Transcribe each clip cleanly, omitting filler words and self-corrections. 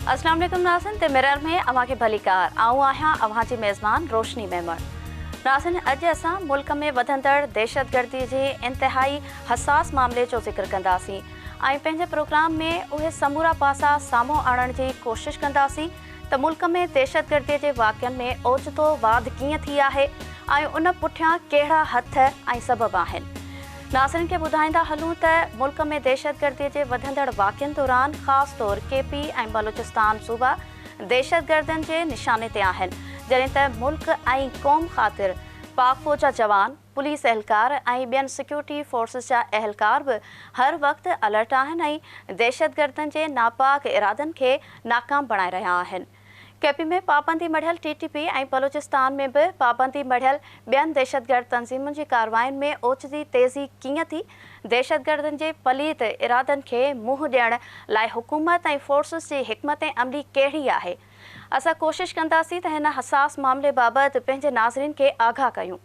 अस्सलाम वालेकुम नाज़रीन ते मिरर में अवां खे भली कार आऊं आहियां अवां जी मेज़बान रोशनी मेमण। नाज़रीन अॼु असां मुल्क में वधंदड़ दहशतगर्दी जे इंतहाई हसास मामले जो ज़िक्र कंदासीं ऐं पंहिंजे प्रोग्राम में उहे समूरा पासा साम्हूं आणण जी कोशिश कंदासीं त मुल्क में दहशतगर्दीअ जे वाक़िअनि में ओचितो वाध कीअं थी आहे ऐं उन पुठियां कहिड़ा हथ ऐं सबब आहिनि। नाज़रीन खे ॿुधाईंदा हलूं त मुल्क में दहशतगर्दीअ जे वधंदड़ वाक़िअनि दौरान ख़ासि तौर केपी ऐं बलूचिस्तान सूबा दहशतगर्दनि जे निशाने ते आहिनि, जॾहिं त मुल्क ऐं क़ौम ख़ातिर पाक फ़ौज जा जवान, पुलिस एहलकार ऐं ॿियनि सिक्योरिटी फोर्सिस जा एहलकार बि हर वक़्तु अलर्ट आहिनि ऐं दहशतगर्दनि जे नापाक इरादनि खे नाकाम बणाए रहिया आहिनि। केपी में पाबंदी मढ़ियल टीटीपी ऐं बलूचिस्तान में भी पाबंदी मढ़ियल ॿियनि दहशतगर्द तंज़ीमुनि जी कार्रवाइयुनि में ओचिती तेज़ी कीअं थी, दहशतगर्दनि जे पलीत इरादनि खे मुंहुं ॾियण लाइ हुकूमत ऐं फोर्सिस जी हिकमत अमली कहिड़ी आहे। असां कोशिश कंदासीं त हिन हसास मामले बाबति पंहिंजे नाज़रीन खे आगाह कयूं।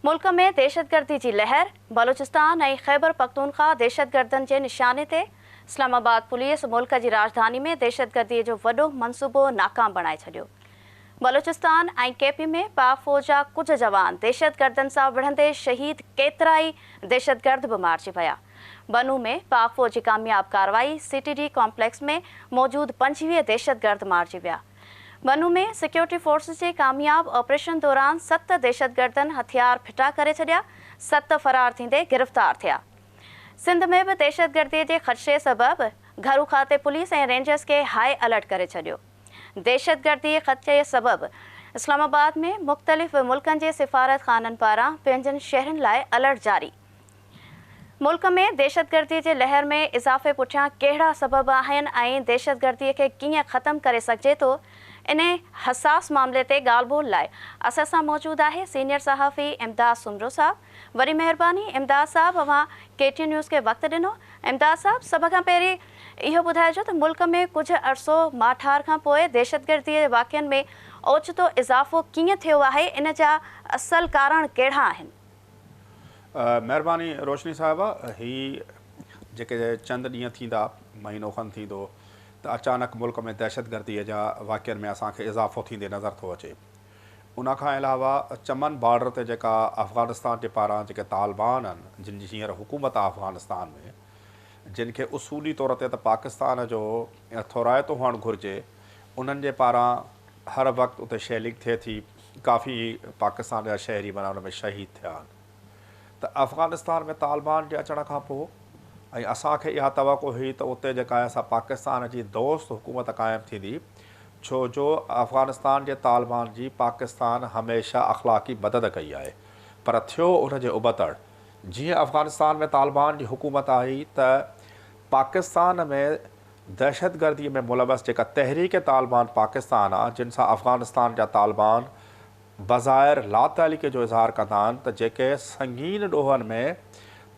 मुल्क में दहशतगर्दी जी लहर, बलूचिस्तान ऐं खैबर पख्तूनख्वा दहशतगर्दनि जे निशाने ते, इस्लामाबाद पुलिस मुल्क जी राजधानी में दहशतगर्दीअ जो वॾो मनसूबो नाकाम बणाए छॾियो। बलूचिस्तान ऐं केपी में पाक फ़ौज जा कुझु जवान दहशतगर्दनि सां विढ़ंदे शहीद केतिरा ई दहशतगर्द बि मारिजी विया। बनू में पाक फ़ौज जी कामयाब कार्रवाई, CTD कॉम्प्लेक्स में मौजूद 25 दहशतगर्द मारिजी विया। बनू में सिक्योरिटी फोर्सिस जे कामयाब ऑपरेशन दौरान 7 दहशतगर्दनि हथियार फिटा करे छॾिया, 7 फरार थींदे गिरफ़्तार थिया। सिंध में भी दहशतगर्दी के खदशे सबब घरू खाते पुलिस ऐं रेंजर्स के हाई अलर्ट करे छॾियो। दहशतगर्दी खदशे सबब इस्लामाबाद में मुख़्तलिफ़ मुल्कनि जे सिफ़ारत खाननि पारां पंहिंजनि शहरनि लाइ अलर्ट जारी। मुल्क में दहशतगर्दी जे लहर में इज़ाफ़े पुठियां कहिड़ा सबब आहिनि ऐं दहशतगर्दीअ खे कीअं ख़त्म करे सघिजे थो, इन हसास मामले ते ॻाल्हि ॿोल लाइ असां सां मौजूदु आहे सीनियर सहाफ़ी इमदाद सुमरो साहब। वरी महिरबानी इमदाद साहब, अवां KTN न्यूज़ के वक़्तु ॾिनो। इमदाद साहब, सभ खां पहिरीं इहो ॿुधाइजो त मुल्क में कुझु अरसो माठार खां पोइ दहशतगर्दीअ जे वाक़िअनि में ओचितो इज़ाफ़ो कीअं थियो आहे, इन जा असल कारण कहिड़ा आहिनि? महिरबानी रोशनी साहिबा, ही जेके चंद ॾींहं थींदा, महीनो खनि थींदो त अचानक मुल्क में दहशतगर्दीअ जा वाक़िअनि में असांखे इज़ाफ़ो थींदे नज़र थो अचे। उनखां अलावा चमन बॉर्डर ते जेका अफ़गानिस्तान जे पारां जेके तालिबान आहिनि, जिन जी हींअर हुकूमत आहे अफ़गानिस्तान में, जिन खे उसूली तौर ते त पाकिस्तान जो थोराइतो हुअणु घुरिजे, उन्हनि जे पारां हर वक़्तु उते शेलिंग थिए थी। काफ़ी पाकिस्तान जा शहरी माना उन में शहीद थिया आहिनि। त अफ़गानिस्तान में तालिबान जे अचण खां पोइ ऐं असांखे इहा तवक़ो हुई त उते जेका आहे असां पाकिस्तान जी दोस्त हुकूमत क़ाइमु थींदी, छो जो अफ़गानिस्तान जे तालिबान जी पाकिस्तान हमेशह अख़लाक़ी मदद कई आहे। पर थियो उन जे उबतड़, जीअं अफ़गानिस्तान में तालिबान जी हुकूमत आई त पाकिस्तान में दहशतगर्दीअ में मुलवस जेका तहरीक तालिबान पाकिस्तान आहे, जिन सां अफ़गानिस्तान जा तालिबान बज़ाहिर लातालिक़ जो इज़हार कंदा आहिनि त जेके संगीन ॾोहनि में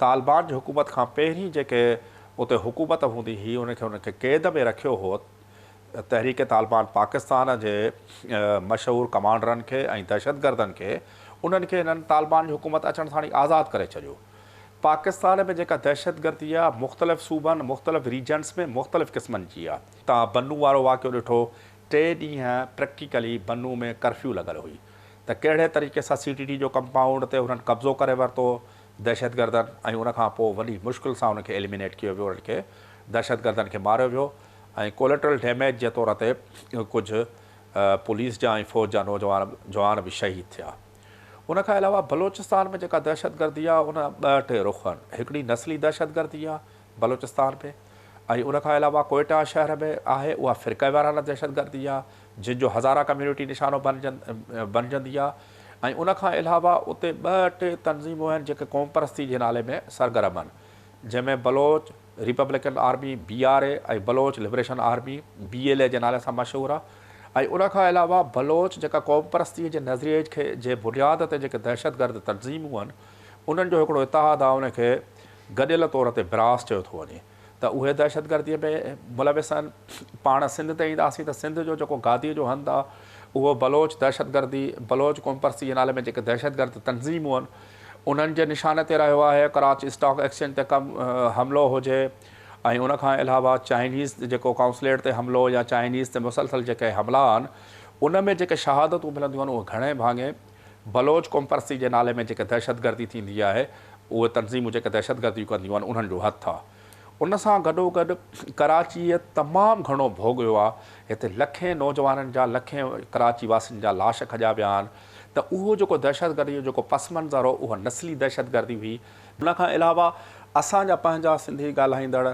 तालिबान जी हुकूमत खां पहिरीं जेके उते हुकूमत हूंदी हुई, उनखे क़ैद में रखियो हो तहरीक तालिबान पाकिस्तान जे मशहूरु कमांडरनि खे ऐं दहशतगर्दनि खे, उन्हनि खे हिननि तालिबान जी हुकूमत अचण सां आज़ादु करे छॾियो। पाकिस्तान में जेका दहशतगर्दी आहे मुख़्तलिफ़ सूबनि, मुख़्तलिफ़ रीजन्स में मुख़्तलिफ़ क़िस्मनि जी आहे। तव्हां बनू वारो वाक़ियो ॾिठो, 3 ॾींहं प्रैक्टिकली बनू में कर्फ्यू लॻल हुई त कहिड़े तरीक़े सां CTD जो कंपाउंड ते हुननि कब्ज़ो करे वरितो दहशतगर्दनि, ऐं उनखां पोइ वॾी मुश्किल सां उनखे एलिमिनेट कयो वियो, उन्हनि खे दहशतगर्दनि खे मारियो वियो ऐं कोलेटरल डैमेज जे तौर ते कुझु पुलिस जा ऐं फ़ौज जा जवान बि शहीद थिया। उनखां अलावा बलूचिस्तान में जेका दहशतगर्दी आहे, उन 2-3 रुख़ आहिनि। हिकिड़ी नस्ली दहशतगर्दी आहे बलूचिस्तान में, ऐं उनखां अलावा कोयटा शहर में आहे, उहा फ़िरक़े वाराना दहशतगर्दी आहे, जिन जो हज़ारा कम्यूनिटी निशानो बणिजंदी आहे। ऐं उनखां अलावा उते 2-3 तंज़ीमूं आहिनि जेके क़ौम परस्ती जे नाले में सरगर्म आहिनि, जंहिंमें बलोच रिपब्लिकन आर्मी BRA ऐं बलोच लिबरेशन आर्मी BLA जे नाले सां मशहूरु आहे। ऐं उनखां अलावा बलोच जेका क़ौम परस्तीअ जे नज़रिए खे जे बुनियाद ते जेके दहशतगर्द तंज़ीमूं आहिनि, उन्हनि जो हिकिड़ो इतिहादु आहे, उनखे गॾियल तौर ते ब्रास चयो थो वञे, त उहे दहशतगर्दीअ में मुलविस आहिनि। पाण सिंध ते ईंदासीं त सिंध जो जेको गादीअ जो हंधु आहे, उहो बलोच दहशतगर्दी, बलोच क़ौम परस्ती जे नाले में जेके दहशतगर्द तंज़ीमूं आहिनि, उन्हनि जे निशाने ते रहियो आहे। कराची स्टॉक एक्सचेंज ते कमु हमिलो हुजे, ऐं उनखां अलावा चाइनीज़ जेको काउंसलेट ते हमिलो या चाइनीज़ ते मुसलसल जेके हमला आहिनि उन में जेके शहादतूं मिलंदियूं आहिनि उहे घणे भाङे बलोच कॉम्पर्सी जे नाले में जेके दहशतगर्दी थींदी आहे उहे तनज़ीमूं जेके दहशतगर्दियूं कंदियूं आहिनि उन्हनि जो हथु आहे। उन सां गॾोगॾु कराचीअ तमामु घणो भोॻियो आहे। हिते लखे नौजवाननि जा लखे कराची वासियुनि जा लाश खॼा विया आहिनि। त उहो जेको दहशतगर्दी जो जेको पस मंज़र हो उहा नस्ली दहशतगर्दी हुई। उनखां अलावा असांजा पंहिंजा सिंधी ॻाल्हाईंदड़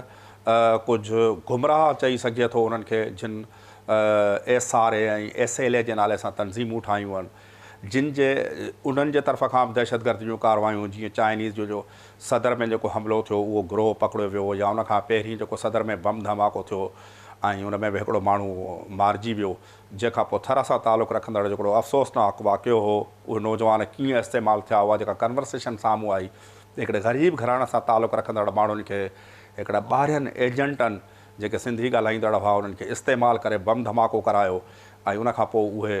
कुझु गुमराह चई सघिजे थो उन्हनि खे जिन SRA ऐं SLA जे नाले सां तनज़ीमूं ठाहियूं आहिनि जिन जे उन्हनि जे तरफ़ खां बि दहशतगर्दी जूं कार्रवायूं जीअं चाइनीज़ जो सदर में जेको हमिलो थियो उहो गिरोह पकड़ियो वियो या उनखां पहिरीं जेको सदर में बम धमाको थियो ऐं उन में बि हिकिड़ो माण्हू मारिजी वियो जंहिंखां पोइ थर सां तालुक़ु रखंदड़ हिकिड़ो अफ़सोसनाक वाक़ियो हो। उहे नौजवान कीअं इस्तेमालु थिया उहा जेका कन्वर्सेशन साम्हूं आई हिकिड़े ग़रीब घराणे सां तालुक़ु रखंदड़ माण्हुनि खे हिकिड़ा ॿाहिरियनि एजेंटनि जेके सिंधी ॻाल्हाईंदड़ हुआ उन्हनि खे इस्तेमालु करे बम धमाको करायो ऐं उनखां पोइ उहे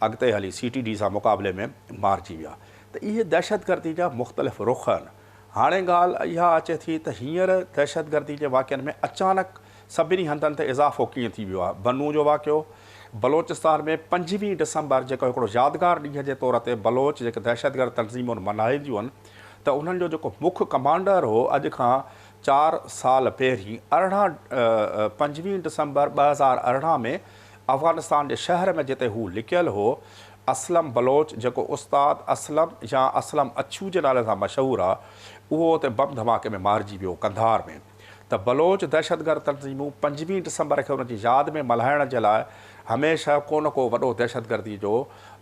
अॻिते हली CTD सां मुक़ाबले में मारिजी विया। त इहे दहशतगर्दी जा मुख़्तलिफ़ रुख़ आहिनि। हाणे ॻाल्हि इहा अचे थी त हींअर दहशतगर्दी जे वाक़िअनि में अचानक सभिनी हंधनि ते इज़ाफ़ो कीअं थी वियो आहे। बनू जो वाक़ियो बलोचिस्तान में 25 डिसंबर जेको हिकिड़ो यादगार ॾींहं जे तौर ते बलोच जेके दहशतगर्द तनज़ीमूं मल्हाईंदियूं आहिनि त उन्हनि जो जेको मुख्य कमांडर हो अॼु खां 4 साल पहिरीं 25 डिसंबर 2018 में अफ़गानिस्तान जे शहर में जिते हू लिकियलु हो असलम बलोच जेको उस्ताद असलम या असलम अछू जे नाले सां मशहूरु आहे उहो उते बम धमाके में मारिजी वियो कंधार में। त बलोच दहशतगर्द तनज़ीमूं 25 डिसंबर खे उनजी यादि में मल्हाइण जे लाइ हमेशह को न को वॾो दहशतगर्दी जो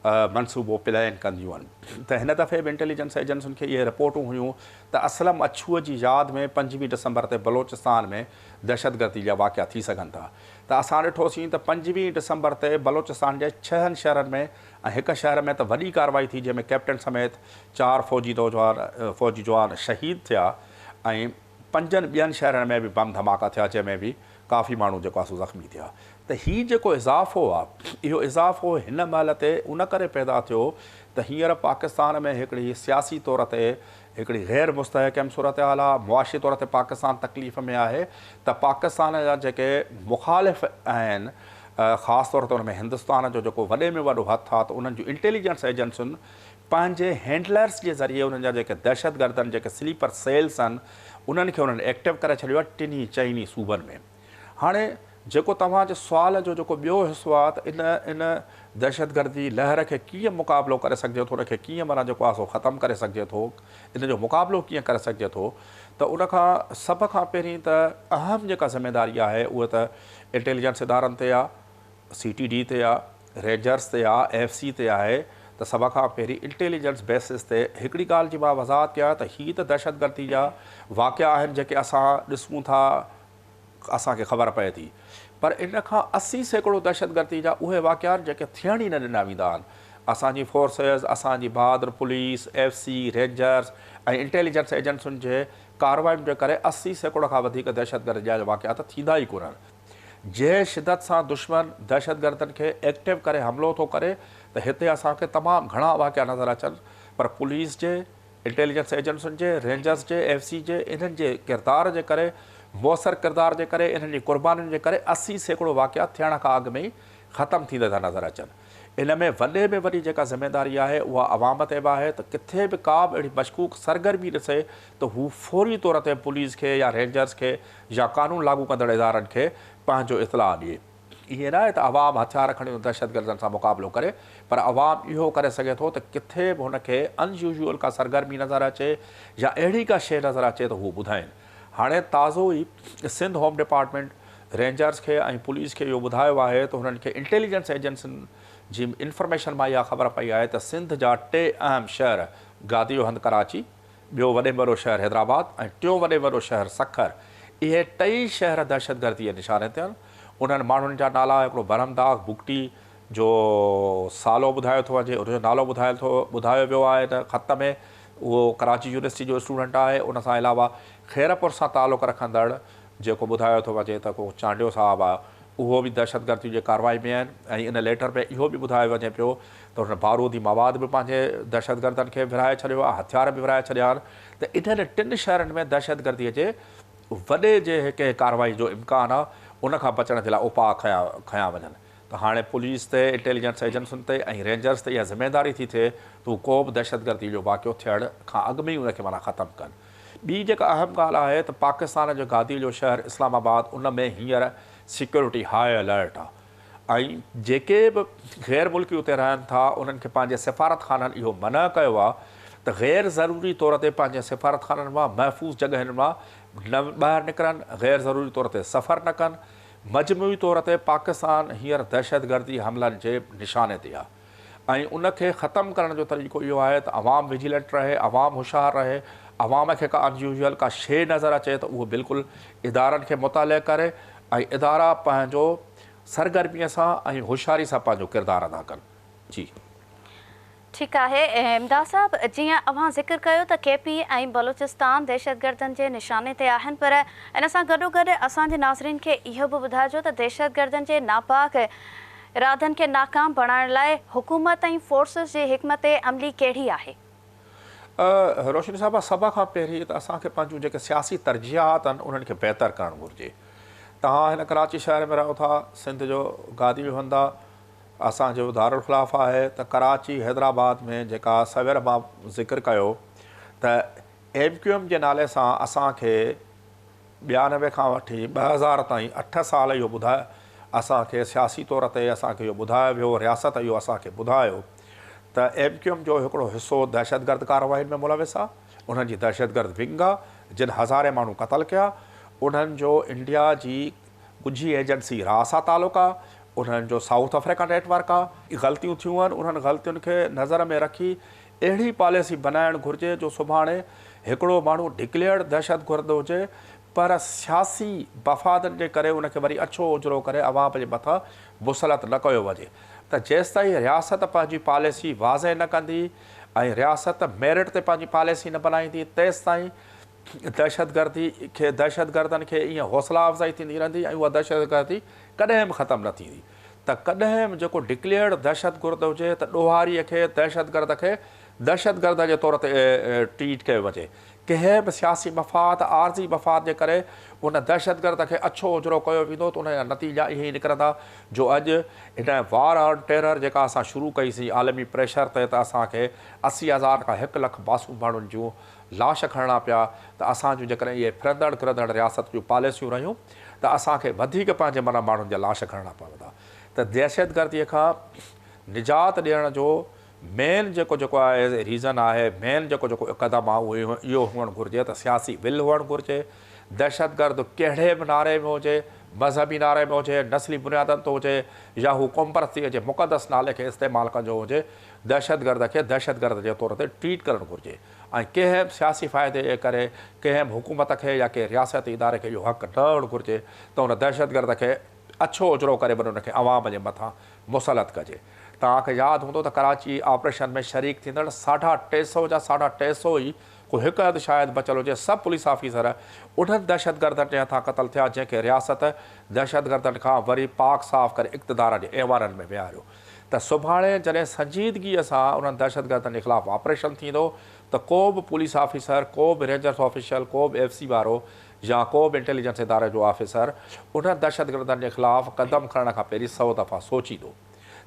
मनसूबो प्लान कंदियूं आहिनि। त हिन दफ़े बि इंटेलिजेंस एजेंसियुनि खे इहे रिपोर्टूं हुयूं त असलम अछूअ जी यादि में 25 डिसंबर ते बलोचिस्तान में दहशतगर्दी जा वाक़िआ थी सघनि था। त असां ॾिठोसीं त 25 डिसंबर ते बलोचिस्तान जे 6 शहरनि में ऐं हिकु शहर में त वॾी कार्रवाई थी जंहिंमें कैप्टन समेत 4 फ़ौजी जवान शहीद थिया ऐं 5 ॿियनि शहरनि में बि बम धमाका थिया जंहिंमें बि काफ़ी माण्हू जेको आहे सो ज़ख़्मी थिया। त हीउ जेको इज़ाफ़ो आहे इहो इज़ाफ़ो हिन महिल ते उन करे पैदा थियो त हींअर पाकिस्तान में हिकिड़ी सियासी तौर ते हिकिड़ी गैर मुस्तहकम सूरत हाल आहे। मुआशी तौर ते पाकिस्तान तकलीफ़ में आहे त पाकिस्तान जा जेके मुख़ालिफ़ आहिनि ख़ासि तौर ते उन में हिंदुस्तान जो जेको वॾे में वॾो हथु आहे त उन्हनि जूं इंटेलिजेंस एजेंसियुनि पंहिंजे हैंडलर्स जे ज़रिए उन्हनि जा जेके दहशतगर्दनि जेके स्लीपर सेल्स आहिनि उन्हनि खे उन्हनि एक्टिव करे छॾियो आहे 3 चइनी सूबनि में। हाणे जेको तव्हांजे सुवाल जो जेको ॿियो हिसो आहे त इन दहशतगर्दी लहर खे कीअं मुक़ाबिलो करे सघिजे थो उनखे कीअं माना जेको आहे सो ख़तमु करे सघिजे थो इन जो मुक़ाबिलो कीअं करे सघिजे थो त उनखां सभ खां पहिरीं त अहम जेका ज़िमेदारी आहे उहा त इंटेलिजेंस इदारनि ते आहे CTD ते आहे रेंजर्स ते आहे FC ते आहे। त सभ खां पहिरीं इंटेलिजेंस बेसिस ते हिकिड़ी ॻाल्हि जी मां वज़ाहत कयां त हीअ त दहशतगर्दी जा वाक़िआ आहिनि जेके असां ॾिसूं था असांखे ख़बर पए थी पर इन खां 80% दहशतगर्दी जा उहे वाक़िआ आहिनि जेके थियण ई न ॾिना वेंदा आहिनि। असांजी फोर्सिस असांजी बहादुर पुलिस FC रेंजर्स ऐं इंटेलिजेंस एजेंसियुनि जे कार्रवाइयुनि जे करे 80% खां वधीक दहशतगर्दी जा वाक़िआ त थींदा ई कोन्हनि। जंहिं शिदत सां दुश्मन दहशतगर्दनि खे एक्टिव करे हमिलो थो करे त हिते असांखे तमामु घणा वाक़िआ नज़र अचनि पर पुलिस जे इंटेलिजेंस एजेंसियुनि जे रेंजर्स जे FC जे इन्हनि जे किरदार जे करे मुअसर किरदार जे करे इन्हनि जी क़ुर्बानीुनि जे करे 80% वाक़िआ थियण खां अॻु में ई ख़तमु थींदा था नज़र अचनि। इन में वॾे में वॾी जेका ज़िमेदारी आहे उहा अवाम ते बि आहे त किथे बि का बि अहिड़ी मशकूक सरगर्मी ॾिसे त हू फौरी तौर ते पुलिस खे या रेंजर्स खे या कानून लागू कंदड़ इदारनि खे पंहिंजो इतलाह ॾिए। ईअं न आहे त अवाम हथियार खणी दहशतगर्दनि सां मुक़ाबिलो करे पर अवाम इहो करे सघे थो त किथे बि हुनखे अनयूज़ुअल का सरगर्मी नज़र अचे या अहिड़ी का शइ नज़र अचे त हू ॿुधाइनि। हाणे ताज़ो ई सिंध होम डिपार्टमेंट रेंजर्स खे ऐं पुलिस खे इहो ॿुधायो आहे त हुननि खे इंटेलिजेंस एजेंसियुनि जी इंफॉर्मेशन मां इहा ख़बर पई आहे त सिंध जा 2 अहम शहर गादियो हंधि कराची ॿियो वॾे में वॾो शहर हैदराबाद ऐं टियों वॾे में वॾो शहर सखर इहे 2 शहर दहशतगर्दी जे निशाने ते आहिनि। उन्हनि माण्हुनि जा नाला हिकिड़ो बरमदाग बुगटी जो सालो ॿुधायो थो वञे उनजो नालो ॿुधायो वियो आहे त ख़त में उहो कराची यूनिवर्सिटी जो स्टूडेंट आहे। उन सां अलावा खैरपुर सां तालुक़ु रखंदड़ जेको ॿुधायो थो वञे त को चांडियो साहिबु आहे उहो बि दहशतगर्दी जे कार्रवाई में आहिनि ऐं इन लेटर में इहो बि ॿुधायो वञे पियो त हुन बारूदी मवाद बि पंहिंजे दहशतगर्दनि खे विराए छॾियो आहे हथियार बि विराए छॾिया आहिनि। त इन्हनि 3 शहरनि में दहशतगर्दीअ जे वॾे जे कंहिं कार्रवाई जो इम्कान आहे उन खां बचण जे लाइ उपाउ खयां वञनि। त हाणे पुलिस ते इंटेलिजेंस एजेंसियुनि ते ऐं रेंजर्स ते इहा ज़िमेदारी थी थिए तूं को बि दहशतगर्दी जो वाक़ियो थियण खां अॻु में ई उनखे माना ख़तमु कनि। ॿी जेका अहम ॻाल्हि आहे त पाकिस्तान जो गादी जो शहर इस्लामाबाद उन में हींअर सिक्योरिटी हाई अलर्ट आहे ऐं जेके बि ग़ैर मुल्की उते रहनि था उन्हनि खे पंहिंजे सिफ़ारतखाननि इहो मना कयो आहे त ग़ैर ज़रूरी तौर ते पंहिंजे सिफ़ारतखाननि मां महफ़ूज़ जॻहियुनि मां न ॿाहिरि निकिरनि, ग़ैर ज़रूरी तौर ते सफ़र न कनि। मजमूई तौर ते पाकिस्तान हींअर दहशतगर्दी हमलनि जे निशाने ते आहे ऐं उनखे ख़तमु करण जो तरीक़ो इहो आहे त अवाम विजिलेंट रहे, अवाम होशियारु रहे, अवाम खे का अनयूजुअल का शइ नज़र अचे त उहो बिल्कुलु इदारनि खे मुताले करे ऐं इदारा पंहिंजो सरगर्मीअ सां ऐं होशियारी सां पंहिंजो किरदारु अदा कनि। जी ठीकु आहे। इमदाद साहब, जीअं अव्हां ज़िक्र कयो त केपी ऐं बलूचिस्तान दहशतगर्दनि जे निशाने ते आहिनि, पर इन सां गॾोगॾु असांजे नाज़रीन खे इहो बि ॿुधाइजो त दहशतगर्दनि जे नापाक इरादनि खे नाकाम बणाइण लाइ हुकूमत ऐं फोर्सिस जी हिकमत अमली कहिड़ी आहे? रोशनी साहिबा, सभ खां पहिरीं त असांखे पंहिंजूं जेके सियासी तरजीहात आहिनि उन्हनि खे बहितर करणु घुरिजे। तव्हां हिन कराची शहर में रहो था, सिंध जो गादी बि हूंदा, असांजो दारुल ख़िलाफ़ आहे त कराची हैदराबाद में जेका सवेर मां ज़िक्र कयो त MQM जे नाले सां असांखे 92 खां वठी 2000 ताईं 8 साल इहो असांखे सियासी तौर ते असांखे इहो ॿुधायो वियो, रियासत इहो असांखे ॿुधायो त MQM जो हिकिड़ो हिसो दहशतगर्द कार्रवाइनि में मुलविस आहे, उन्हनि जी दहशतगर्द विंग आहे जिन हज़ारे माण्हू क़तल कया, उन्हनि जो इंडिया जी ॻुझी एजेंसी राह सां तालुक़ु आहे, उन्हनि जो साउथ अफ्रीका नेटवर्क आहे। ग़लतियूं थियूं आहिनि, उन्हनि ग़लतियुनि खे नज़र में रखी अहिड़ी पॉलिसी बनाइणु घुरिजे जो सुभाणे हिकिड़ो माण्हू डिक्लेयर्ड दहशतगर्द हुजे पर सियासी मफ़ादनि जे करे उनखे वरी अछो उजरो करे अवाम जे मथां मुसलत न कयो वञे। त जेसिताईं रियासत पंहिंजी पॉलिसी वाज़े न कंदी ऐं रियासत मेरिट ते पंहिंजी पॉलिसी न बनाईंदी तेसिताईं दहशतगर्दनि खे ईअं हौसला अफ़ज़ाई थींदी रहंदी ऐं उहा दहशतगर्दी कॾहिं बि ख़तमु न थींदी। त कॾहिं बि जेको डिक्लेयर्ड दहशतगर्द हुजे त ॾोहारीअ खे दहशतगर्द जे तौर ते ट्रीट कयो वञे। कंहिं बि सियासी मफ़ाद आर्ज़ी मफ़ाद जे करे उन दहशतगर्द खे अछो उजरो कयो वेंदो त उनजा नतीजा इहे ई निकिरंदा जो अॼु हिन वार ऑन टेरर जेका असां शुरू कईसीं आलमी प्रेशर ते, त असांखे 80,000 खां 1 लख मासूम माण्हुनि जूं लाश खणणा पिया, त असांजूं जेकॾहिं इहे फिरंदड़ किरंदड़ रियासत जूं पॉलिसियूं रहियूं त असांखे वधीक पंहिंजे माना माण्हुनि जा लाश खणणा पवंदा। त दहशतगर्दीअ खां निजात ॾियण जो मेन जेको आहे रीज़न आहे, मेन जेको क़दम आहे उहो इहो हुअणु घुरिजे त सियासी विल हुअणु घुरिजे। दहशतगर्द कहिड़े बि नारे में हुजे, मज़हबी नारे में हुजे, नस्ली बुनियादनि ते हुजे या हू क़ौमपरस्तीअ जे मुक़दस नाले खे इस्तेमालु कंदो हुजे, दहशतगर्द खे दहशतगर्द जे तौर ते ट्रीट करणु घुरिजे। ऐं कंहिं बि सियासी फ़ाइदे जे करे कंहिं बि हुकूमत खे या कंहिं रियासती इदारे खे इहो हक़ु न हुअणु घुरिजे त उन दहशतगर्द खे अछो उजरो करे वरी उनखे अवाम जे मथां मुसलत कजे। तव्हांखे यादि हूंदो त कराची ऑपरेशन में शरीक थींदड़ 350 जा 350 ई को हिकु हदि शायदि बचियलु हुजे, सभु पुलिस ऑफिसर उन्हनि दहशतगर्दनि जे हथां क़तलु थिया जंहिंखे रियासत दहशतगर्दनि खां वरी पाक साफ़ करे इक़्तिदार जे अहिवारनि में विहारियो। त सुभाणे जॾहिं संजीदगीअ सां उन्हनि दहशतगर्दनि जे ख़िलाफ़ु ऑपरेशन थींदो त को बि पुलिस ऑफिसर, को बि रेंजर्स ऑफिशियल, को बि FC वारो या को बि इंटेलिजेंस इदारे जो ऑफिसर उन्हनि दहशतगर्दनि जे ख़िलाफ़ु क़दम खणण खां पहिरीं 100 दफ़ा सोचींदो।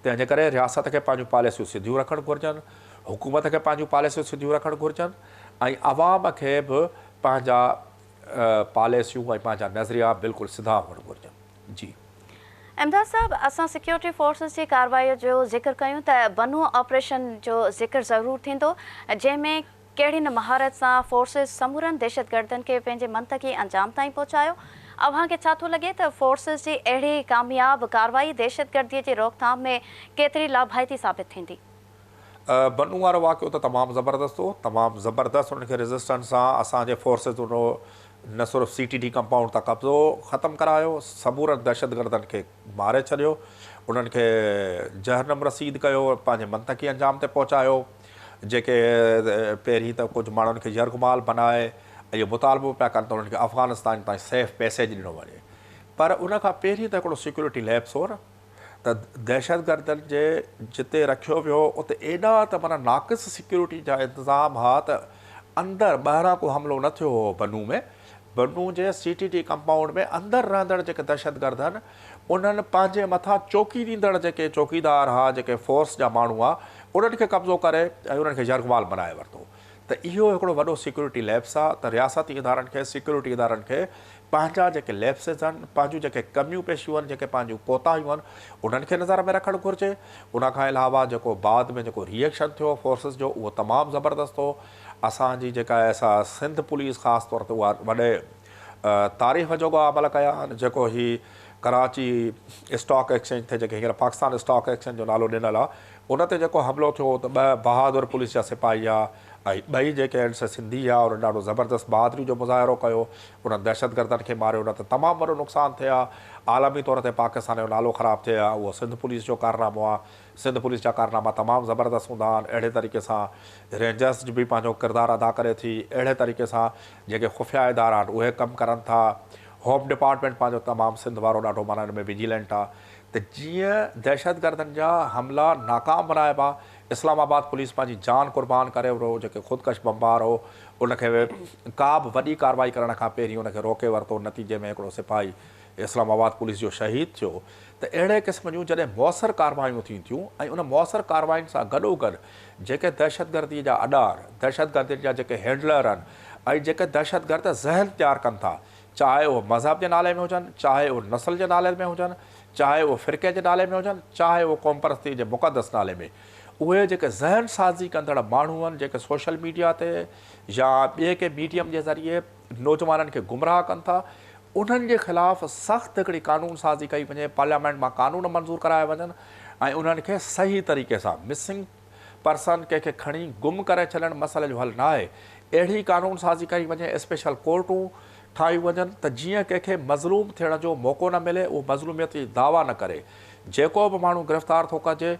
तंहिंजे करे रियासत खे पंहिंजूं पॉलिसियूं सिधियूं रखणु घुरिजनि, हुकूमत खे पंहिंजूं पॉलिसियूं सिधियूं रखणु घुरिजनि ऐं अवाम खे बि पंहिंजा पॉलिसियूं ऐं पंहिंजा नज़रिया बिल्कुलु सिधा हुअणु घुरिजनि। जी इमदाद साहब, असां सिक्योरिटी फोर्सिस जी कार्रवाई जो ज़िक्र कयूं त बनू ऑपरेशन जो ज़िक्र ज़रूरु थींदो, जंहिंमें कहिड़ी न महारत सां फोर्सिस समूरनि दहशतगर्दनि खे पंहिंजे मंतक़ी अंजाम ताईं पहुचायो। अव्हांखे छा थो लॻे त फोर्सिस जी अहिड़ी कामयाब कार्रवाई दहशतगर्दीअ जी रोकथाम में केतिरी लाभाइती साबित थींदी? बनू वारो वाक़ियो त तमामु ज़बरदस्त हो, तमामु ज़बरदस्त उनखे रेज़िस्टेंस सां असांजे फोर्सिस उनो न सिर्फ़ु CTD कंपाउंड तां कब्ज़ो ख़तमु करायो, समूरनि दहशतगर्दनि खे मारे छॾियो, उन्हनि खे जहन्नम रसीद कयो, पंहिंजे मंतक़ी अंजाम ते पहुचायो। जेके पहिरीं त कुझु माण्हुनि खे यरगुमाल बनाए इहो मुतालबो पिया कनि त उन्हनि खे अफ़गानिस्तान ताईं सेफ पैसेज ॾिनो वञे, पर उनखां पहिरीं त हिकिड़ो सिक्योरिटी लैब्स हो न, त दहशतगर्दनि जे जिते रखियो वियो उते एॾा त माना नाक़िस सिक्योरिटी जा इंतिज़ाम हुआ त अंदरि ॿाहिरां को हमिलो न थियो हो बनू में, बन्नू जे CTT कंपाउंड में अंदरि रहंदड़ जेके दहशतगर्द आहिनि उन्हनि पंहिंजे मथां चौकी ॾींदड़ जेके चौकीदार हुआ जेके फोर्स जा माण्हू हुआ उन्हनि खे कब्ज़ो करे ऐं उन्हनि खे यरगवाल बनाए वरितो। त इहो हिकिड़ो वॾो सिक्योरिटी लैब्स आहे। त रियासती इदारनि खे सिक्योरिटी इदारनि खे पंहिंजा जेके लैब्सिस आहिनि पंहिंजूं जेके कमियूं पेशियूं आहिनि जेके पंहिंजूं कोताहियूं आहिनि उन्हनि खे नज़र में रखणु घुरिजे। उनखां अलावा जेको बाद में जेको रिएक्शन थियो फोर्सिस जो उहो तमामु ज़बरदस्त हो। असांजी जेका असां सिंध पुलिस ख़ासि तौर ते उहा वॾे तारीफ़ जोॻा अमल कया आहिनि। जेको ही कराची स्टॉक एक्सचेंज ते जेके हींअर पाकिस्तान स्टॉक एक्सचेंज जो नालो ॾिनल आहे उन ते जेको हमिलो थियो त 2 बहादुर पुलिस जा सिपाही आहे ऐं 2 जेके आहिनि सिंधी आहे उन्हनि ॾाढो ज़बरदस्त बहादुरी जो मुज़ाहिरो कयो। उन्हनि दहशतगर्दनि खे मारियो। उन ते तमामु वॾो नुक़सानु थिए आहे। आलमी तौर ते पाकिस्तान जो नालो ख़राबु थिए आहे। उहो सिंध पुलिस जो कारनामो आहे। सिंध पुलिस जा कारनामा तमामु ज़बरदस्त हूंदा आहिनि। अहिड़े तरीक़े सां रेंजर्स बि पंहिंजो किरदारु अदा करे थी। अहिड़े तरीक़े सां जेके ख़ुफ़िया इदारा आहिनि उहे कमु करनि था। होम डिपार्टमेंट पंहिंजो तमामु सिंध वारो ॾाढो माना हिन में विजिलेंट आहे। त जीअं दहशतगर्दनि जा हमला नाकाम बनाइबा इस्लामाबाद पुलिस पंहिंजी जान क़ुर्बान करे वरितो। जेके ख़ुदकश बमबार हो उनखे का बि वॾी कार्रवाई करण खां पहिरीं उनखे रोके वरितो। नतीजे में हिकिड़ो सिपाही इस्लामाबाद पुलिस जो शहीद थियो। त अहिड़े क़िस्म जूं जॾहिं मुअसर कार्रवायूं थी थियूं ऐं उन मुअसर कार्रवायुनि सां गॾोगॾु जेके दहशतगर्दी जा अॾार दहशतगर्दी जा जेके हैंडलर आहिनि ऐं जेके दहशतगर्द ज़हन तयारु कनि था चाहे उहो मज़हब जे नाले में हुजनि चाहे उहो नस्ल जे नाले में हुजनि चाहे उहो फ़िरक़े जे नाले में हुजनि चाहे उहो क़ौम परस्ती जे मुक़दस नाले में उहे जेके ज़हन साज़ी कंदड़ माण्हू आहिनि जेके सोशल मीडिया ते या ॿिए के मीडियम जे ज़रिए नौजवाननि खे गुमराह कनि था उन्हनि जे ख़िलाफ़ु सख़्तु हिकिड़ी कानून साज़ी कई वञे। पार्लियामेंट मां कानून मंज़ूर कराए वञनि ऐं उन्हनि खे सही तरीक़े सां मिसिंग पर्सन कंहिंखे खणी गुम करे छॾणु मसइले जो हल न आहे। अहिड़ी कानून साज़ी कई वञे। स्पेशल कोर्टूं ठाही वञनि त जीअं कंहिंखे मज़लूम थियण जो मौक़ो न मिले उहो मज़लूमियत जी दावा न करे। जेको बि माण्हू गिरफ़्तार थो कजे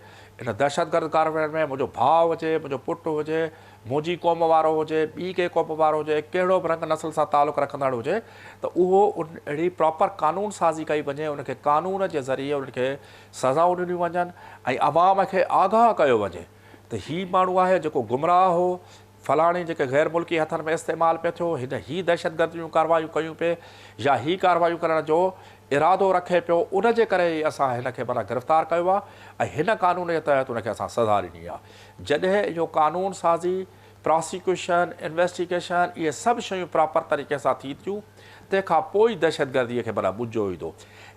इन दहशतगर्द कार्रवाई में मुंहिंजो भाउ हुजे मुंहिंजो पुटु हुजे मुंहिंजी क़ौम वारो हुजे ॿी के क़ौम वारो हुजे कहिड़ो बि रंग नस्ल सां तालुक़ु रखंदड़ हुजे त उहो अहिड़ी प्रॉपर कानून साज़ी कई वञे। उनखे कानून जे ज़रिए उनखे सज़ाऊं ॾिनियूं वञनि ऐं अवाम खे आगाह कयो वञे त हीउ माण्हू आहे जेको गुमराह हो फलाणी जेके गैर मुल्की हथनि में इस्तेमालु पियो थियो हिन ही दहशतगर्द जूं कार्रवायूं कयूं पिए या ही कार्रवायूं करण जो इरादो रखे पियो उनजे करे ई असां हिन खे माना गिरफ़्तार कयो आहे ऐं हिन कानून जे तहत उनखे असां सज़ा ॾिनी आहे। जॾहिं इहो कानून साज़ी प्रोसिक्यूशन इन्वेस्टिगेशन इहे सभु शयूं प्रॉपर तरीक़े सां थी थियूं तंहिंखां पोइ दहशतगर्दीअ खे माना ॿुजो ईंदो।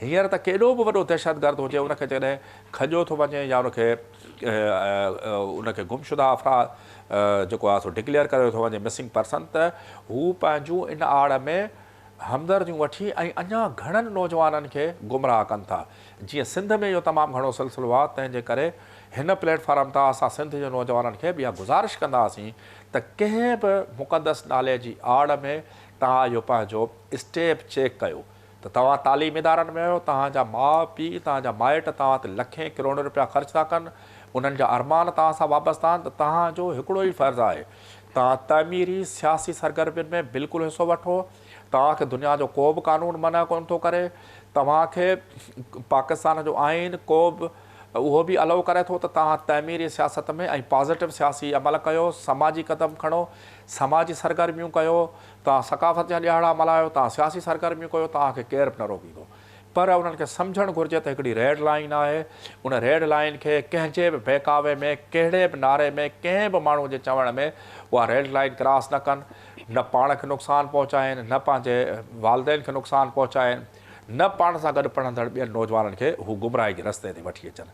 हींअर त केॾो बि वॾो दहशतगर्द हुजे उनखे जॾहिं खॼो थो वञे या उनखे गुमशुदा अफ़राद जेको आहे सो डिक्लेयर करे थो वञे मिसिंग पर्सन त हू पंहिंजूं इन आड़ में हमदर्दियूं वठी ऐं अञा घणनि नौजवाननि खे गुमराह कनि था। जीअं सिंध में इहो तमामु घणो सिलसिलो आहे तंहिंजे करे हिन प्लेटफॉर्म तां असां सिंध जे नौजवाननि खे बि इहा गुज़ारिश कंदासीं त कंहिं बि मुक़दस नाले जी आड़ में तव्हां इहो पंहिंजो स्टेप चेक कयो त तव्हां तालीम इदारनि में आहियो तव्हांजा माउ पीउ तव्हांजा माइट तव्हां ते लखें किरोड़ रुपया ख़र्च था कनि उन्हनि जा अरमान तव्हां सां वाबस्ता आहिनि त तव्हांजो हिकिड़ो ई फ़र्ज़ु आहे तव्हां तइमीरी सियासी सरगर्मियुनि में बिल्कुलु हिसो वठो। तव्हांखे दुनिया जो को बि कानून मना कोन थो करे। तव्हांखे पाकिस्तान जो आइन को बि उहो बि अलाउ करे थो त तव्हां तइमीरी सियासत में ऐं पॉज़िटिव सियासी अमल कयो समाजी क़दम खणो समाजी सरगर्मियूं कयो तव्हां सकाफ़त जा ॾियारा मल्हायो तव्हां सियासी सरगर्मियूं कयो तव्हांखे केरु बि न रोकींदो। पर उन्हनि खे सम्झणु घुरिजे त हिकिड़ी रेड लाइन आहे उन रेड लाइन खे कंहिंजे बि बहकावे में कहिड़े बि नारे में कंहिं बि माण्हू जे चवण में उहा रेड लाइन क्रॉस न कनि न पाण खे नुक़सानु पहुचाइनि न पंहिंजे वालदेन खे नुक़सानु पहुचाइनि न पाण सां गॾु पढ़ंदड़ ॿियनि नौजवाननि खे हू गुमराही जे रस्ते ते वठी अचनि।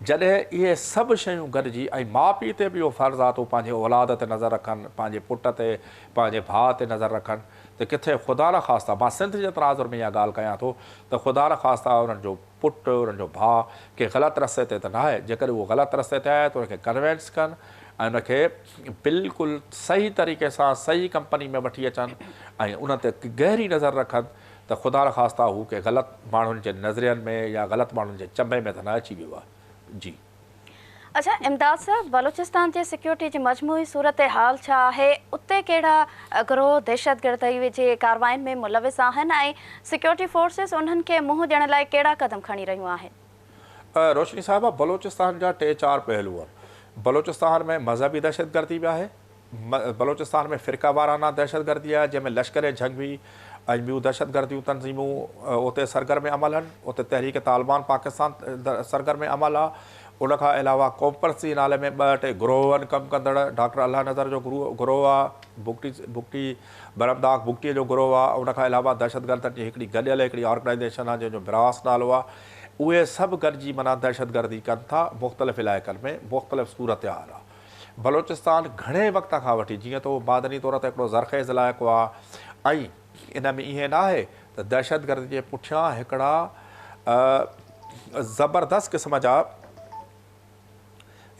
जॾहिं इहे सभु शयूं गॾिजी ऐं माउ पीउ ते बि इहो फ़र्ज़ु आहे त पंहिंजे औलाद ते नज़र रखनि पंहिंजे पुट ते पंहिंजे भाउ ते नज़र रखनि त किथे ख़ुदा न ख़ास्ता मां सिंध जे तनाज़ुर में इहा ॻाल्हि कयां थो त ख़ुदा न ख़ास्ता उन्हनि जो पुटु उन्हनि जो भाउ के ग़लति रस्ते ते त न आहे जेकॾहिं उहो ग़लति रस्ते ते आहे त उनखे कन्वेंस कनि ऐं उनखे बिल्कुलु सही तरीक़े सां सही कंपनी में वठी अचनि ऐं उन ते गहरी नज़र रखनि त ख़ुदा न ख़ास्ता हू के ग़लति माण्हुनि जे नज़रियनि में या ग़लति माण्हुनि जे चंबे में त न अची वियो आहे। जी अच्छा इमदाद साहब बलूचिस्तान जे सिक्योरिटी जी मजमूई सूरत हाल छा आहे उते कहिड़ा गिरोह दहशतगर्दी जे कार्रवाइनि में मुलविस आहिनि ऐं सिक्योरिटी फोर्सिस उन्हनि खे मुंहुं ॾियण लाइ कहिड़ा क़दम खणी रहियूं आहिनि? रोशनी साहिबा बलूचिस्तान जा 3-4 पहलू आहिनि। बलूचिस्तान में मज़हबी दहशतगर्दी बि आहे बलूचिस्तान में फ़िरका वाराना दहशतगर्दी आहे जंहिंमें लश्कर जंग बि ऐं ॿियूं दहशतगर्दियूं तंज़ीमूं उते सरगर्म अमल आहिनि। उते तहरीक तालिबान पाकिस्तान सरगर्म अमल आहे। उनखां अलावा कॉम्पर्सी नाले में 2-3 गिरोह आहिनि कमु कंदड़। डॉक्टर अल्लाह नज़र जो गिरोह आहे, बुगटी बरमदाग बुगटीअ जो गिरोह आहे। उनखां अलावा दहशतगर्दनि जी हिकिड़ी गॾियल हिकिड़ी ऑर्गेनाइज़ेशन आहे जंहिंजो ब्रास नालो आहे। उहे सभु गॾिजी माना दहशतगर्दी कनि था मुख़्तलिफ़ इलाइक़नि में, मुख़्तलिफ़ सूरत हाल आहे। बलोचिस्तान घणे वक़्त खां वठी जीअं त उहो मादनी तौर ते हिकिड़ो ज़रख़ेज़ इलाइक़ो आहे ऐं इन में ईअं न आहे त दहशतगर्दी जे पुठियां हिकिड़ा ज़बरदस्त क़िस्म जा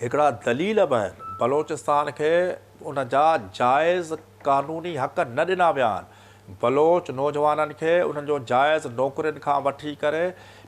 हिकिड़ा दलील बि आहिनि। बलोचिस्तान खे उन जा जाइज़ क़ानूनी हक़ न ॾिना विया आहिनि। बलोच नौजवाननि खे उन्हनि जो जाइज़ नौकरियुनि खां वठी करे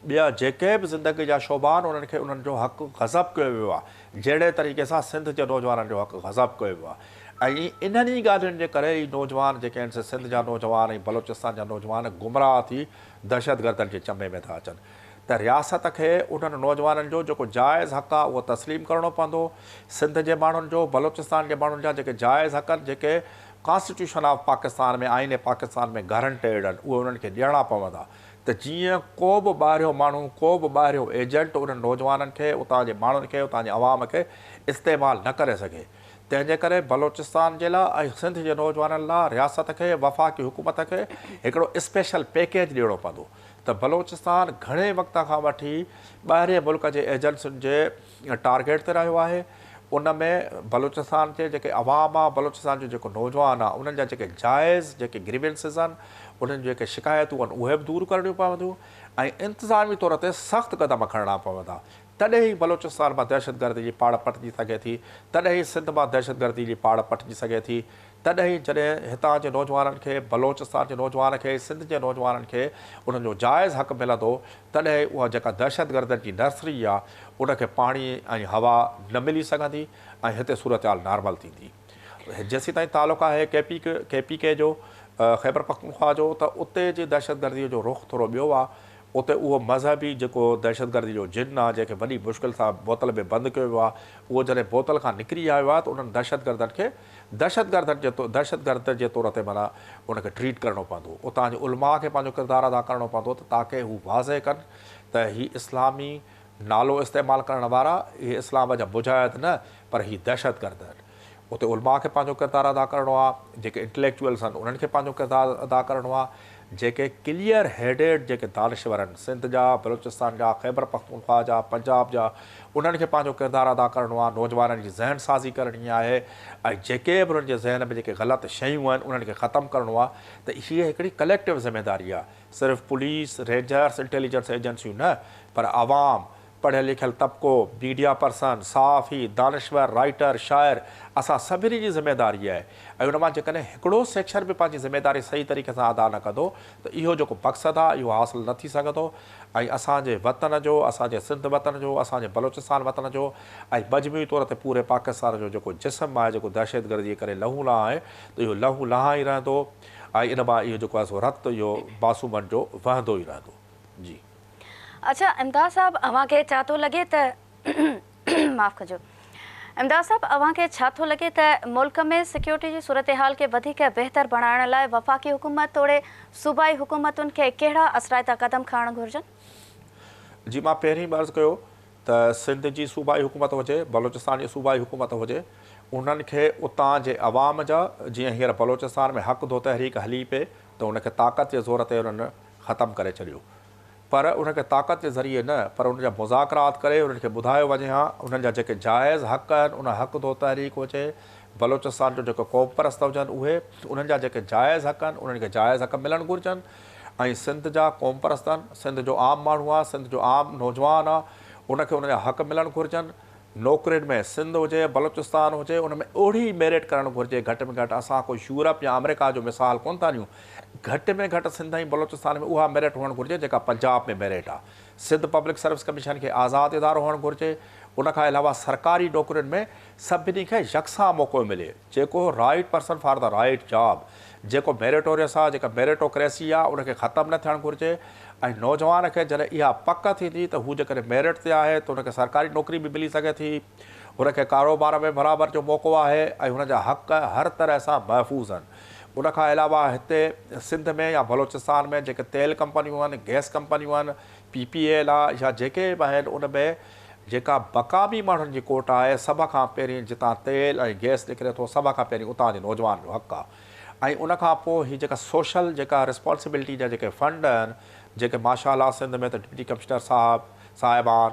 ॿिया जेके बि ज़िंदगी जा शोबा आहिनि उन्हनि खे उन्हनि जो हक़ ग़ज़ब कयो वियो आहे। जहिड़े तरीक़े सां सिंध जे नौजवाननि जो हक़ ग़ज़ब कयो वियो आहे। ऐं इन्हनि ॻाल्हियुनि जे करे ई नौजवान जेके आहिनि सिंध जा नौजवान ऐं बलोचिस्तान जा नौजवान गुमराह थी दहशतगर्दनि जे चमे में था अचनि। त रियासत खे उन्हनि नौजवाननि जो जेको जाइज़ हक़ आहे उहो तस्लीम करिणो पवंदो। सिंध जे माण्हुनि जो, बलोचिस्तान जे माण्हुनि जा जेके जाइज़ हक़ आहिनि, जेके कॉन्स्टिट्यूशन ऑफ पाकिस्तान में, आइन पाकिस्तान में गारंटेड आहिनि, उहे उन्हनि खे ॾियणा पवंदा। त जीअं को बि ॿाहिरियों माण्हू, को बि ॿाहिरियों एजेंट उन्हनि नौजवाननि खे, उतां जे माण्हुनि खे, उतां जे अवाम खे इस्तेमालु न करे सघे। तंहिंजे करे बलोचिस्तान जे लाइ ऐं सिंध जे नौजवाननि लाइ रियासत खे, वफ़ाक़ी हुकूमत खे हिकिड़ो स्पेशल पैकेज ॾियणो पवंदो। त बलोचिस्तान घणे वक़्त खां वठी ॿाहिरे मुल्क जे एजेंसियुनि जे टारगेट ते रहियो आहे। उन में बलोचिस्तान जे जेके अवाम आहे, बलोचिस्तान जो जेको नौजवान आहे, उन्हनि जा जेके जाइज़ जेके ग्रीवेंसिस आहिनि, उन्हनि जेके शिकायतूं आहिनि, उहे बि दूरि करणियूं पवंदियूं ऐं इंतिज़ामी तौर ते सख़्तु क़दम खणणा पवंदा। तॾहिं ई बलोचिस्तान मां दहशतगर्दी जी पाड़ पटिजी सघे थी। तॾहिं ई सिंध मां दहशतगर्दी जी पाड़ पटिजी सघे थी। तॾहिं ई जॾहिं हितां जे नौजवाननि खे, बलोचिस्तान जे नौजवान खे, सिंध जे नौजवाननि खे उन्हनि जो जाइज़ हक़ मिलंदो, तॾहिं उहा जेका दहशतगर्दनि जी नर्सरी आहे उनखे पाणी ऐं हवा न मिली सघंदी ऐं हिते सूरत हाल नॉर्मल थींदी। जेसीं ताईं तालुक़ु आहे KPK जो, ख़ैबर पख्तूनख्वा जो, त उते जी दहशतगर्दीअ जो रुख़ थोरो ॿियो आहे। उते उहो मज़हबी जेको दहशतगर्दी जो जिन आहे, जंहिंखे वॾी मुश्किल सां बोतल में बंदि कयो वियो आहे, उहो जॾहिं बोतल खां निकिरी आयो आहे त उन्हनि दहशतगर्दनि खे दहशतगर्द जे तौर ते माना उनखे ट्रीट करिणो पवंदो। उतां जे उलमा खे पंहिंजो किरदारु अदा करिणो पवंदो त ताकी हू वाज़े कनि त हीअ इस्लामी नालो इस्तेमालु करण वारा इहे इस्लाम जा मुजाहिद न, पर हीअ दहशतगर्द आहिनि। उते उलमा खे पंहिंजो किरदारु अदा करिणो आहे। जेके इंटेलेक्चुअल्स आहिनि उन्हनि खे पंहिंजो किरदारु अदा करिणो आहे। जेके क्लियर हेडेड जेके दानिश्वर आहिनि, सिंध जा, बलोचिस्तान जा, ख़ैबर पख्तूनख्वा जा, पंजाब जा, उन्हनि खे पंहिंजो किरदारु अदा करिणो आहे। नौजवाननि जी ज़हन साज़ी करणी आहे ऐं जेके बि उन्हनि जे ज़हन में जेके ग़लति शयूं आहिनि उन्हनि खे ख़तमु करिणो आहे। त हीअ हिकिड़ी कलेक्टिव ज़िमेदारी आहे। सिर्फ़ु पुलिस, रेंजर्स, इंटेलिजेंस एजेंसियूं न, पर आवाम, पढ़ियल लिखियल तबिको, मीडिया पर्सन, सहाफ़ी, दानिश्वर, राइटर, शाइर, असां सभिनी जी ज़िमेदारी आहे। ऐं उन मां जेकॾहिं हिकिड़ो सेक्शन बि पंहिंजी ज़िमेदारी सही तरीक़े सां अदा न कंदो त इहो जेको मक़सदु आहे इहो हासिलु न थी सघंदो। ऐं असांजे वतन जो, असांजे सिंध वतन जो, असांजे बलोचिस्तान वतन जो ऐं मजमूई तौर ते पूरे पाकिस्तान जो जेको जिस्म आहे, जेको दहशतगर्दी जे करे लहू लहा आहे, त इहो लहू लहा ई रहंदो ऐं इन मां इहो जेको आहे सो रत इहो मासूमनि जो वहंदो ई रहंदो। जी। अच्छा इमदाद साहब, अव्हांखे छा थो लॻे त माफ़ कजो, इमदाद साहब अव्हांखे छा थो लॻे त मुल्क में सिक्योरिटी जी सूरत हाल खे वधीक बहितर बणाइण लाइ वफ़ाक़ी हुकूमत तोड़े सूबाई हुकूमतुनि खे कहिड़ा असराइता क़दम खणणु घुरिजनि? जी, मां पहिरीं बि अर्ज़ु कयो त सिंध जी सूबाई हुकूमत हुजे, बलोचिस्तान जी सूबाई हुकूमत हुजे, उन्हनि खे उतां जे अवाम जा, जीअं हींअर बलोचिस्तान में हक़ दो तहरीक हली पए त उनखे ताक़त जे ज़ोर ते उन्हनि ख़तमु करे छॾियो। पर उनखे ताक़त जे ज़रिए न, पर उन जा मुज़ाकरात करे उन्हनि खे ॿुधायो वञे हा उन्हनि जा जेके जाइज़ हक़ आहिनि, उन हक़ दो तहरीक हुजे, बलोचिस्तान जो जेको क़ौम परस्त हुजनि उहे, उन्हनि जा जेके जाइज़ हक़ आहिनि उन्हनि खे जाइज़ हक़ मिलणु घुरिजनि। ऐं सिंध जा क़ौम परस्त आहिनि, सिंध जो आम माण्हू आहे, सिंध जो आम नौजवान आहे, उनखे उनजा हक़ मिलणु घुरिजनि। नौकरियुनि में सिंध हुजे, बलोचिस्तान हुजे, उन में ओड़ी मेरिट करणु घुरिजे। घटि में घटि असां कोई यूरोप या अमेरिका जो मिसाल कोन था ॾियूं, घटि में घटि सिंध ऐं बलोचिस्तान में उहा मेरिट हुअणु घुरिजे जेका पंजाब में मेरिट आहे। सिंध पब्लिक सर्विस कमीशन खे आज़ादु इदारो हुअणु घुरिजे। उनखां अलावा सरकारी नौकरियुनि में सभिनी खे यकसां मौक़ो मिले, जेको right person for the right job, जेको मेरिटोरियस आहे, जेका मेरिटोक्रेसी आहे, उनखे ख़तमु न थियणु घुरिजे। ऐं नौजवान खे जॾहिं इहा पक थींदी त हू जेकॾहिं मेरिट ते आहे त उनखे सरकारी नौकरी बि मिली सघे थी, हुनखे कारोबार में बराबरि जो मौक़ो आहे ऐं हुनजा हक़ हर तरह सां महफ़ूज़ आहिनि। उनखां अलावा हिते सिंध में या बलोचिस्तान में जेके तेल कंपनियूं आहिनि, गैस कंपनियूं आहिनि, PPL आहे या जेके बि आहिनि, उन में जेका मक़ामी माण्हुनि जी कोट आहे, सभ खां पहिरीं जितां तेल ऐं गैस निकिरे थो, सभ खां पहिरीं उतां जे नौजवान जो हक़ु आहे। ऐं उनखां पोइ हीअ जेका सोशल जेका रिस्पॉन्सिबिलिटी जा जेके फंड आहिनि, जेके माशाअल्लाह सिंध में त डिप्टी कमिश्नर साहिबान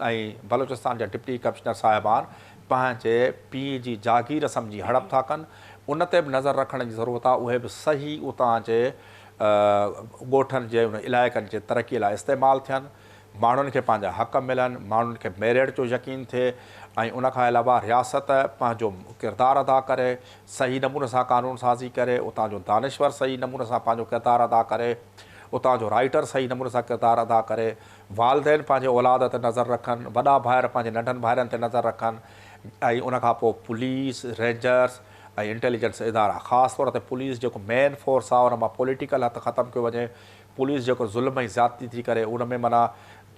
ऐं बलोचिस्तान जा डिप्टी कमिश्नर साहिबान पंहिंजे पीउ जी जागीर सम्झी हड़प था कनि, उन ते बि नज़र रखण जी ज़रूरत आहे। उहे बि सही उतां जे ॻोठनि जे उन इलाइक़नि जे तरक़ीअ लाइ इस्तेमालु थियनि, माण्हुनि खे पंहिंजा हक़ मिलनि, माण्हुनि खे मेरिट जो यकीन थिए, ऐं उनखां अलावा रियासत पंहिंजो किरदारु अदा करे, सही नमूने सां कानून साज़ी करे, उतां जो दानिश्वर सही नमूने सां पंहिंजो किरदारु अदा करे, उतां जो राइटर सही नमूने सां किरदारु अदा करे, वालदेन पंहिंजे औलाद ते नज़र रखनि, वॾा भाइर पंहिंजे नंढनि भाइरनि ते नज़र रखनि, ऐं उनखां पोइ पुलिस, रेंजर्स ऐं इंटेलिजेंस इदारा, ख़ासि तौर ते पुलिस जेको मेन फोर्स आहे, उन मां पॉलिटिकल हथ ख़तमु कयो वञे। पुलिस जेको ज़ुल्म ऐं ज़्यादती थी करे, उन में माना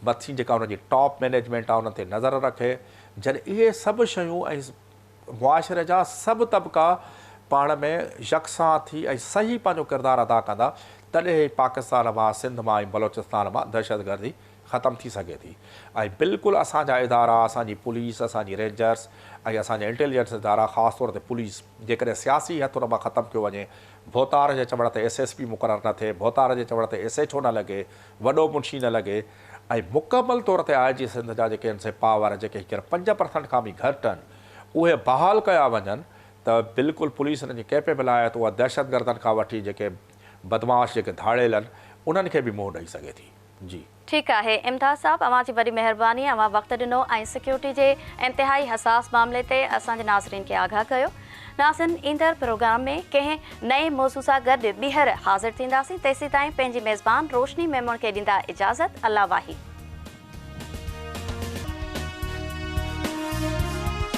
मथीं जेका उनजी टॉप मैनेजमेंट आहे, उन ते नज़र रखे। जॾहिं इहे सभु शयूं ऐं मुआशिरे जा सभु तबिका पाण में यकसां थी ऐं सही पंहिंजो किरदारु अदा कंदा, तॾहिं पाकिस्तान मां, सिंध मां ऐं बलोचिस्तान मां दहशतगर्दी ख़तमु थी सघे थी। ऐं बिल्कुलु असांजा इदारा, असांजी पुलिस, असांजी रेंजर्स ऐं असांजा इंटेलिजेंस इदारा, ख़ासि तौर ते पुलिस, जेकॾहिं सियासी हथ हुन मां ख़तमु कयो वञे, भोतार जे चवण ते SSP मुक़ररु न थिए, भोतार जे चवण ते SHO न लॻे, वॾो मुंशी न लॻे, ऐं मुकमल तौर ते IG सिंध जा जेके आहिनि से पावर, जेके हींअर 5% खां बि घटि आहिनि, उहे बहाल कया वञनि, त बिल्कुलु पुलिस हिन जी कैपेबल आहे त उहा दहशतगर्दनि खां वठी जेके बदमाश, जेके धाड़ेल आहिनि, उन्हनि खे बि मुंहुं ॾेई सघे थी। जी ठीकु आहे इम्तियाज़ साहब, अवां जी वॾी महिरबानी, अवां वक़्तु ॾिनो ऐं सिक्योरिटी जे इंतिहाई हसास मामले ते असांजे नाज़रीन खे आगाह कयो। नाज़रीन, ईंदड़ प्रोग्राम में कंहिं नए मौज़ू सां गॾु ॿीहर हाज़िर थींदासीं। तेसीं ताईं पंहिंजी मेज़बान रोशनी मेमण खे ॾींदा इजाज़त। अल्लाह वाहिद।